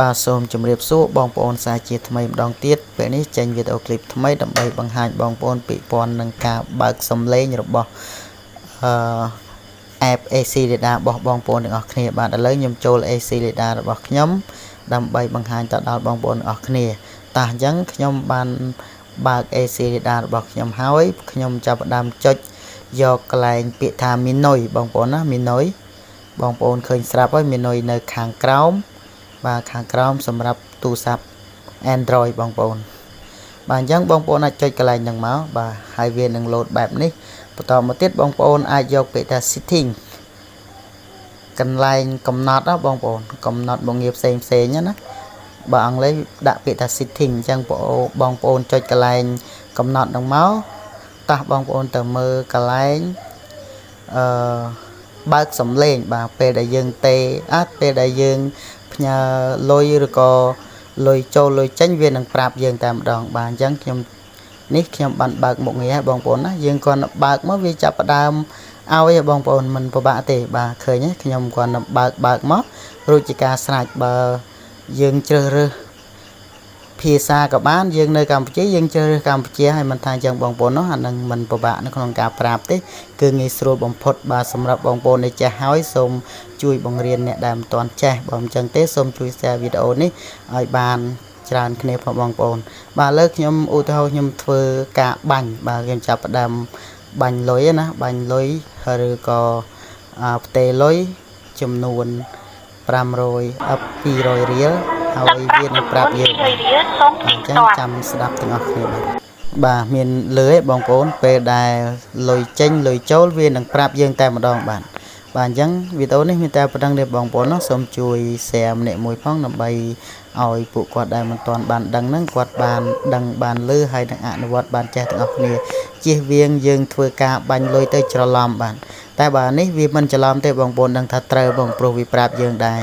បាទសូមជម្រាបសួរបងប្អូនសាជាថ្មីម្ដងទៀតពេលនេះចេញវីដេអូឃ្លីបថ្មីដើម្បីបង្ហាញបងប្អូនពាក់ព័ន្ធនឹងការបើកសំឡេងរបស់app AC Radar របស់បងប្អូនទាំងអស់គ្នាបាទឥឡូវខ្ញុំចូល AC Radar របស់ខ្ញុំដើម្បីបង្ហាញទៅដល់បងប្អូនទាំងអស់គ្នាតោះអញ្ចឹងខ្ញុំបានបើក AC Radar របស់ខ្ញុំហើយខ្ញុំចាប់ផ្ដើមចុចយកកន្លែងពាក្យថា Minoi បងប្អូនណា Minoi បងប្អូនឃើញស្រាប់ហើយ Minoi នៅខាងក្រោមបាទខាងក្រោមសម្រាប់ទូរស័ព្ទ Android បងប្អូនបាទអញ្ចឹងបងប្អូនអាចចុចកន្លែងហ្នឹងមកបាទហើយវានឹង load បែបនេះបន្តមកទៀតបងប្អូនអាចយកពាក្យថា setting កន្លែងកំណត់ណាបងប្អូនកំណត់មុខងារផ្សេងណាបើអង់គ្លេសដាក់ពាក្យថា setting អញ្ចឹងបងប្អូនចុចកន្លែងកំណត់ហ្នឹងមកតោះបងប្អូនទៅមើលកន្លែងបើកសំឡេងបាទពេលដែលយើងពេលដែលយើងផ្ញើលុយឬក៏លុយចូលលុយចេញវានឹងប្រាប់យើងតែម្ដងបាទអញ្ចឹងខ្ញុំបានបើកមុខងារឲ្យបងប្អូនណាយើងគ្រាន់តែបើកមកវាចាប់ផ្ដើមឲ្យបងប្អូនមិនពិបាកទេបាទឃើញទេខ្ញុំគ្រាន់តែបើកមករួចជាការស្រេចបើយើងជ្រើសរើសភាសាក៏បានយើងនៅកម្ពុជាយើងជ្រើសរើសកម្ពុជាហើយមិនថាអញ្ចឹងបងប្អូននោះអានឹងមិនពិបាកនៅក្នុងការប្រាប់ទេគឺងាយស្រួលបំផុតបាទសម្រាប់បងប្អូនដែលចេះហើយសូមជួយបង្រៀនអ្នកដែលមិនទាន់ចេះបើមិនអញ្ចឹងទេសូមជួយ share វីដេអូនេះឲ្យបានច្រើនគ្នាផងបងប្អូនបាទឥឡូវខ្ញុំឧទាហរណ៍ខ្ញុំធ្វើការបាញ់បាទខ្ញុំចាប់ផ្ដើមបាញ់លុយណាបាញ់លុយឬក៏ផ្ទេរលុយចំនួន200រៀលហើយវានឹងប្រាប់យើងអញ្ចឹងចាំស្ដាប់ទាំងអស់គ្នាបាទមានលើឯងបងប្អូនពេលដែលលុយចេញលុយចូលវានឹងប្រាប់យើងតែម្ដងបាទអញ្ចឹងវីដេអូនេះមានតែប៉ុណ្្នឹងទេបងប្អូនណាសូមជួយ share ម្នាក់មួយផងដើម្បីឲ្យពួកគាត់ដែលមិនទាន់បានដឹងហ្នឹងគាត់បានដឹងបានលឺហើយនឹងអនុវត្តបានចេះទាំងអស់គ្នាជៀសវាងយើងធ្វើការបាញ់លុយទៅច្រឡំបាទតែបើនេះវាមិនច្រឡំទេបងប្អូនដឹងថាត្រូវបងព្រោះវាប្រាប់យើងដែរ